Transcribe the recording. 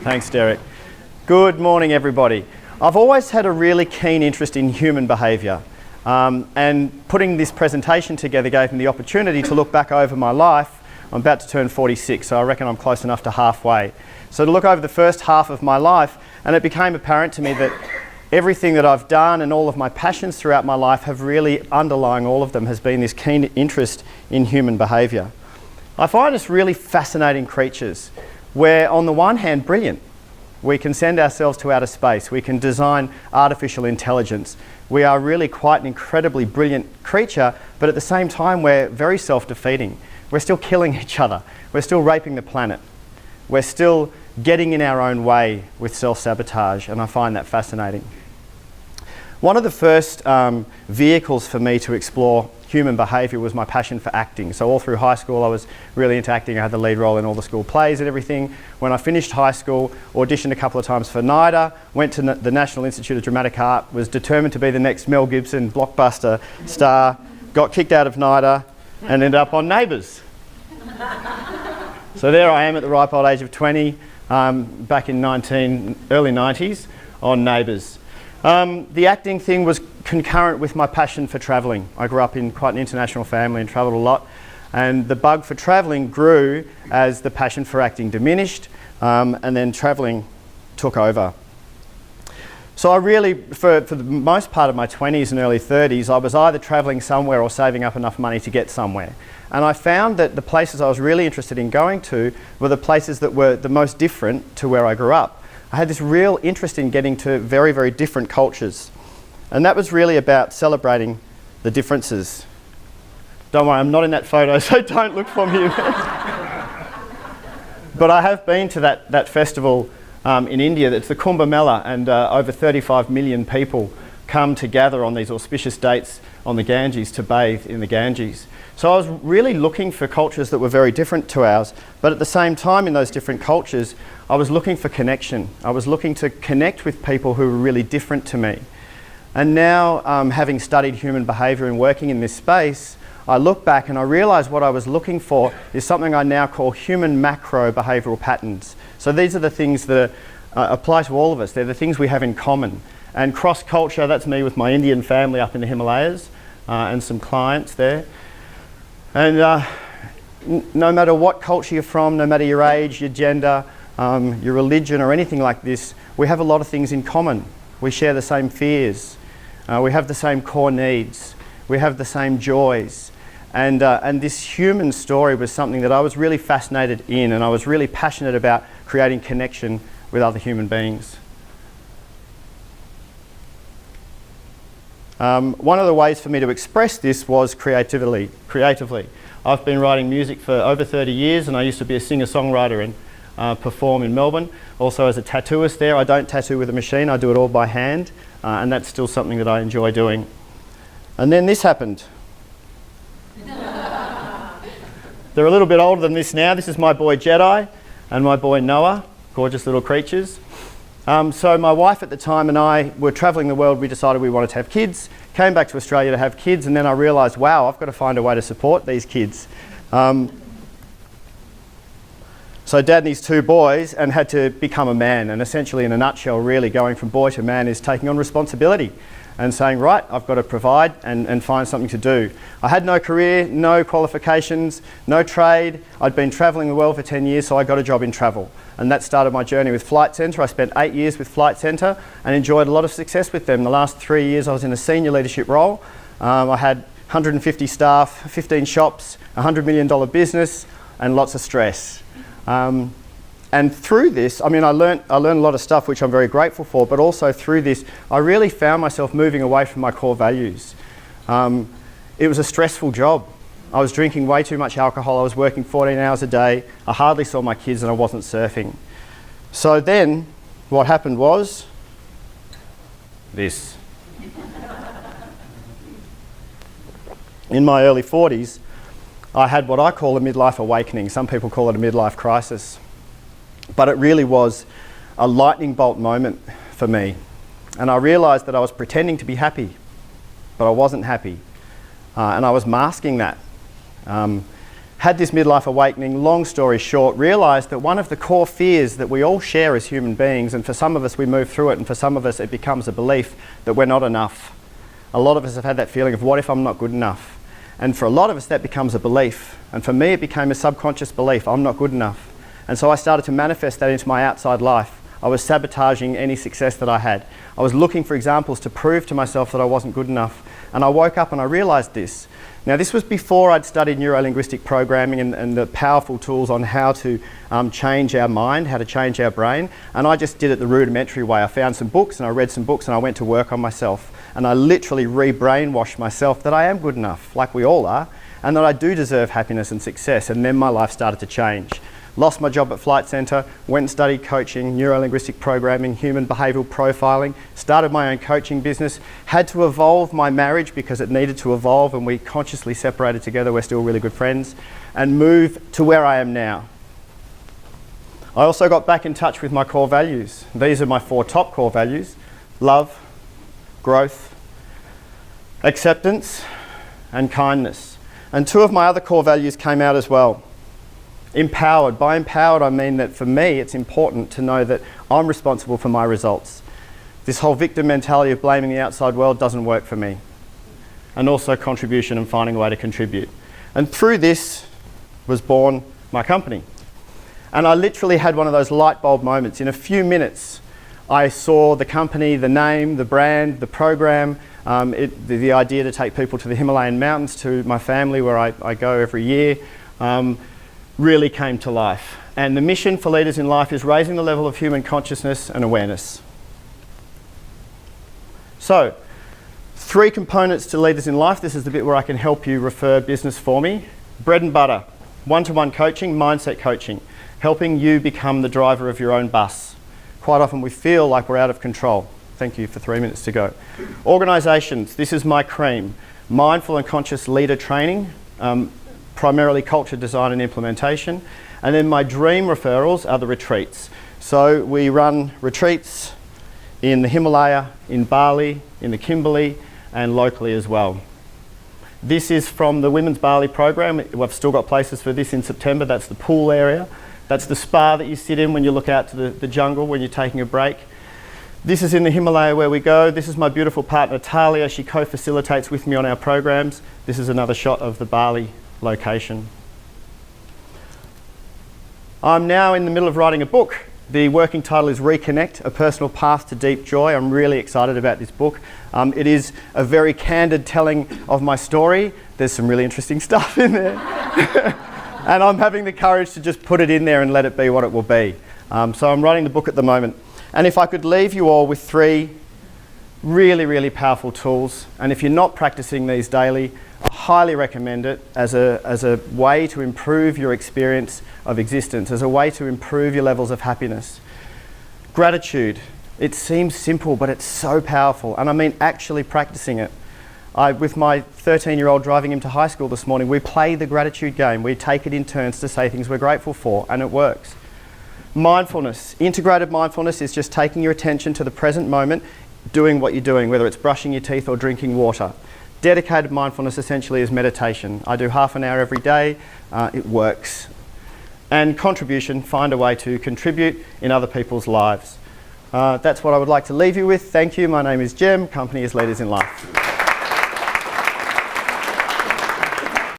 Thanks, Derek. Good morning, everybody. I've always had a really keen interest in human behaviour, and putting this presentation together gave me the opportunity to look back over my life. I'm about to turn 46, so I reckon I'm close enough to halfway. So to look over the first half of my life, and it became apparent to me that everything that I've done and all of my passions throughout my life have really, underlying all of them, has been this keen interest in human behaviour. I find us really fascinating creatures. We're, on the one hand, brilliant. We can send ourselves to outer space. We can design artificial intelligence. We are really quite an incredibly brilliant creature, but at the same time, we're very self-defeating. We're still killing each other. We're still raping the planet. We're still getting in our own way with self-sabotage, and I find that fascinating. One of the first vehicles for me to explore human behaviour was my passion for acting. So all through high school I was really into acting. I had the lead role in all the school plays and everything. When I finished high school, auditioned a couple of times for NIDA, went to the National Institute of Dramatic Art, was determined to be the next Mel Gibson blockbuster star, got kicked out of NIDA and ended up on Neighbours. So there I am at the ripe old age of 20, back in early 90s, on Neighbours. The acting thing was concurrent with my passion for travelling. I grew up in quite an international family and travelled a lot, and the bug for travelling grew as the passion for acting diminished, and then travelling took over. So I really, for the most part of my 20s and early 30s, I was either travelling somewhere or saving up enough money to get somewhere. And I found that the places I was really interested in going to were the places that were the most different to where I grew up. I had this real interest in getting to very, very different cultures. And that was really about celebrating the differences. Don't worry, I'm not in that photo, so don't look for me. But I have been to that festival in India. It's the Kumbh Mela, and over 35 million people come to gather on these auspicious dates on the Ganges to bathe in the Ganges. So I was really looking for cultures that were very different to ours, but at the same time in those different cultures, I was looking for connection. I was looking to connect with people who were really different to me. And now, having studied human behaviour and working in this space, I look back and I realise what I was looking for is something I now call human macro behavioural patterns. So these are the things that apply to all of us. They're the things we have in common. And cross-culture, that's me with my Indian family up in the Himalayas and some clients there. And no matter what culture you're from, no matter your age, your gender, your religion or anything like this, we have a lot of things in common. We share the same fears. We have the same core needs. We have the same joys. And this human story was something that I was really fascinated in, and I was really passionate about creating connection with other human beings. One of the ways for me to express this was creatively. I've been writing music for over 30 years, and I used to be a singer-songwriter and perform in Melbourne. Also as a tattooist there, I don't tattoo with a machine, I do it all by hand, and that's still something that I enjoy doing. And then this happened. They're a little bit older than this now. This is my boy Jedi and my boy Noah, gorgeous little creatures. So my wife at the time and I were travelling the world. We decided we wanted to have kids, came back to Australia to have kids, and then I realised, wow, I've got to find a way to support these kids. So Dad and his two boys, and had to become a man, and essentially in a nutshell really going from boy to man is taking on responsibility and saying, right, I've got to provide and find something to do. I had no career, no qualifications, no trade. I'd been travelling the world for 10 years, so I got a job in travel. And that started my journey with Flight Centre. I spent 8 years with Flight Centre and enjoyed a lot of success with them. The last 3 years I was in a senior leadership role. I had 150 staff, 15 shops, $100 million business, and lots of stress. And through this, I mean, I learned a lot of stuff which I'm very grateful for, but also through this, I really found myself moving away from my core values. It was a stressful job. I was drinking way too much alcohol, I was working 14 hours a day, I hardly saw my kids, and I wasn't surfing. So then, what happened was this. In my early 40s, I had what I call a midlife awakening. Some people call it a midlife crisis. But it really was a lightning bolt moment for me. And I realised that I was pretending to be happy, but I wasn't happy. And I was masking that. Had this midlife awakening, long story short, realised that one of the core fears that we all share as human beings, and for some of us we move through it, and for some of us it becomes a belief that we're not enough. A lot of us have had that feeling of, what if I'm not good enough? And for a lot of us that becomes a belief. And for me it became a subconscious belief, I'm not good enough. And so I started to manifest that into my outside life. I was sabotaging any success that I had. I was looking for examples to prove to myself that I wasn't good enough. And I woke up and I realised this. Now this was before I'd studied neuro-linguistic programming and the powerful tools on how to change our mind, how to change our brain. And I just did it the rudimentary way. I found some books and I read some books and I went to work on myself. And I literally re-brainwashed myself that I am good enough, like we all are, and that I do deserve happiness and success. And then my life started to change. Lost my job at Flight Centre, went and studied coaching, neuro-linguistic programming, human behavioural profiling, started my own coaching business, had to evolve my marriage because it needed to evolve, and we consciously separated together, we're still really good friends, and moved to where I am now. I also got back in touch with my core values. These are my 4 top core values: love, growth, acceptance, and kindness. And 2 of my other core values came out as well. Empowered. By empowered, I mean that for me, it's important to know that I'm responsible for my results. This whole victim mentality of blaming the outside world doesn't work for me. And also contribution and finding a way to contribute. And through this was born my company. And I literally had one of those light bulb moments. In a few minutes, I saw the company, the name, the brand, the program, the idea to take people to the Himalayan mountains, to my family where I go every year, really came to life. And the mission for Leaders in Life is raising the level of human consciousness and awareness. So, 3 components to Leaders in Life. This is the bit where I can help you refer business for me. Bread and butter, one-to-one coaching, mindset coaching, helping you become the driver of your own bus. Quite often we feel like we're out of control. Thank you for 3 minutes to go. Organisations, this is my cream. Mindful and conscious leader training, primarily culture design and implementation. And then my dream referrals are the retreats. So we run retreats in the Himalaya, in Bali, in the Kimberley, and locally as well. This is from the Women's Bali program. We've still got places for this in September. That's the pool area. That's the spa that you sit in when you look out to the jungle when you're taking a break. This is in the Himalaya where we go. This is my beautiful partner Talia. She co-facilitates with me on our programs. This is another shot of the Bali location. I'm now in the middle of writing a book. The working title is Reconnect, A Personal Path to Deep Joy. I'm really excited about this book. It is a very candid telling of my story. There's some really interesting stuff in there. And I'm having the courage to just put it in there and let it be what it will be. So I'm writing the book at the moment. And if I could leave you all with 3 really, really powerful tools, and if you're not practicing these daily, I highly recommend it as a way to improve your experience of existence, as a way to improve your levels of happiness. Gratitude. It seems simple, but it's so powerful. And I mean actually practicing it. With my 13-year-old driving him to high school this morning, we play the gratitude game. We take it in turns to say things we're grateful for, and it works. Mindfulness. Integrated mindfulness is just taking your attention to the present moment, doing what you're doing, whether it's brushing your teeth or drinking water. Dedicated mindfulness essentially is meditation. I do half an hour every day. It works. And contribution, find a way to contribute in other people's lives. That's what I would like to leave you with. Thank you. My name is Jem. Company is Leaders in Life.